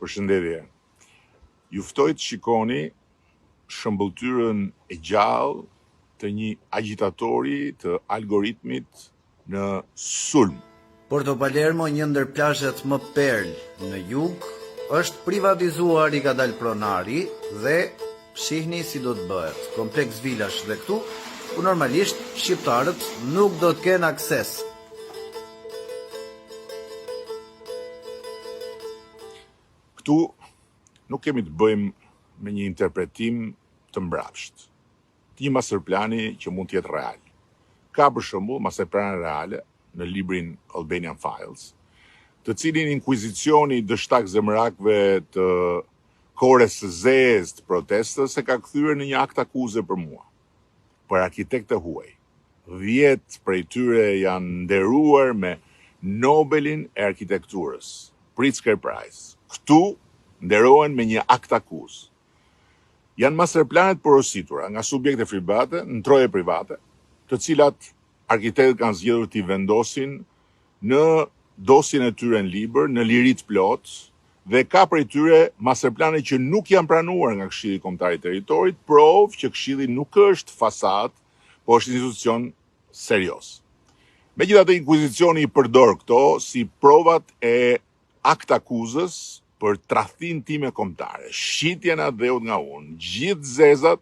Përshëndetje. Ju ftoj të shikoni shëmbëltyrën e gjallë të një agitatori të algoritmit në sulm. Porto Palermo, një ndër plazhet më perl në jug, është privatizuar i ka dalë pronari dhe shihni si do të bëhet. Kompleks vilash dhe këtu, ku normalisht shqiptarët nuk do të kenë akses. Këtu nuk kemi të bëjmë me një interpretim të mbrapsht, të një masterplani që mund të jetë real. Ka për shembull masterplane reale në librin Albanian Files, të cilin inkuizicioni dështak zemrakëve të kohës së zezë të protestës e ka kthyer në një akt akuze për mua. Për arkitektë huaj, 10 prej tyre janë nderuar me Nobelin e arkitekturës, Pritzker Prize. Këtu nderohen me një akt akuz. Janë masterplanet porositura nga subjekte private në troje private, të cilat arkitektët kanë zgjedhur t'i vendosin në dosjen e tyre në libër, në liri të plot, dhe ka prej tyre masterplane që nuk janë pranuar nga Këshilli Kombëtar i Territorit, provë që Këshilli nuk është fasad, po është institucion serioz. Megjithatë, inkuizicioni i përdor këto si provat e akt akuzës për tradhtin time kombëtare, shitjen e dheut nga unë, gjithë zezat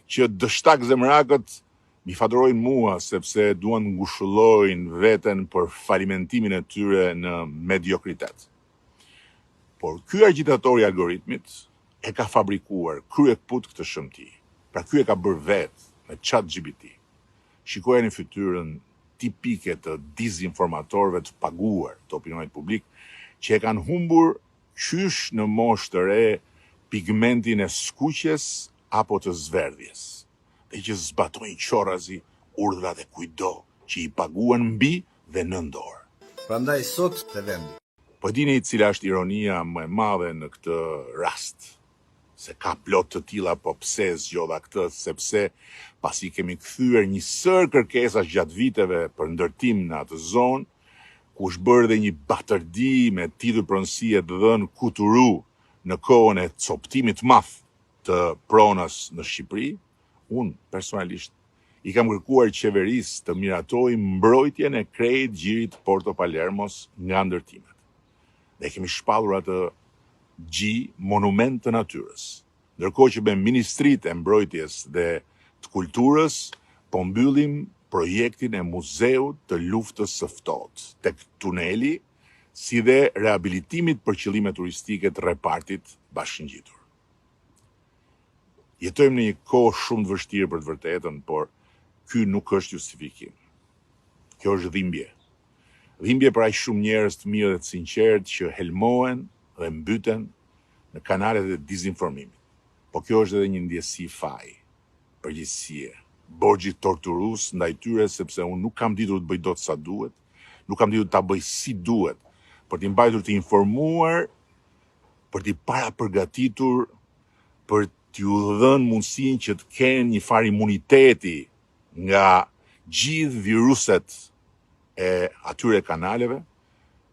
që dështak zemrakët mi fatorojnë mua sepse duan ngushëllojnë veten për falimentimin e tyre në mediokritet. Por ky agitator i algoritmit e ka fabrikuar kryekput këtë shëmti. Pra ky e ka bërë vetë me ChatGPT. Shikojeni fytyrën tipike të dizinformatorëve të paguar të opinionit publik që e kanë humbur qysh në moshë të re pigmentin e skuqjes apo të zverdhjes, dhe që zbatojnë qorrazi urdhrat e kujdo që i paguan mbi dhe në dorë. Prandaj sot te vendi. Po dini cila është ironia më e madhe në këtë rast? Se ka plot të tilla, po pse zgjodha këtë? Sepse pasi kemi kthyer një sër kërkesash gjatë viteve për ndërtim në atë zonë, ku është bërë dhe një batërdi me titull pronësie të dhënë Kuturu në kohën e coptimit madh të pronës në Shqipëri, unë personalisht i kam kërkuar qeverisë të miratoj mbrojtjen e krejt gjirit Porto Palermos nga ndërtimet. Dhe kemi shpallur atë gji monument të natyrës. Ndërkohë që me Ministritë e Mbrojtjes dhe të Kulturës po mbyllim projektin e Muzeut të Luftës së Ftohtë tek tuneli, si dhe rehabilitimit për qëllime turistike të repartit bashkëngjitur. Jetojmë në një kohë shumë të vështirë për të vërtetën, por ky nuk është justifikim. Kjo është dhimbje. Dhimbje për aq shumë njerëz të mirë dhe të sinqertë që helmohen dhe mbyten në kanalet e dizinformimit. Po kjo është edhe një ndjesi faji, përgjegjësie, borxhi torturues ndaj tyre, sepse unë nuk kam ditur të bëj dot sa duhet, nuk kam ditur ta bëj si duhet, për t'i mbajtur të informuar, për t'i parapërgatitur, për t'ju dhënë mundësinë që të kenë një farë imuniteti nga gjithë viruset e atyre kanaleve,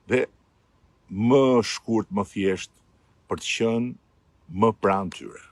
dhe më shkurt, më thjesht, për të qenë më pranë tyre.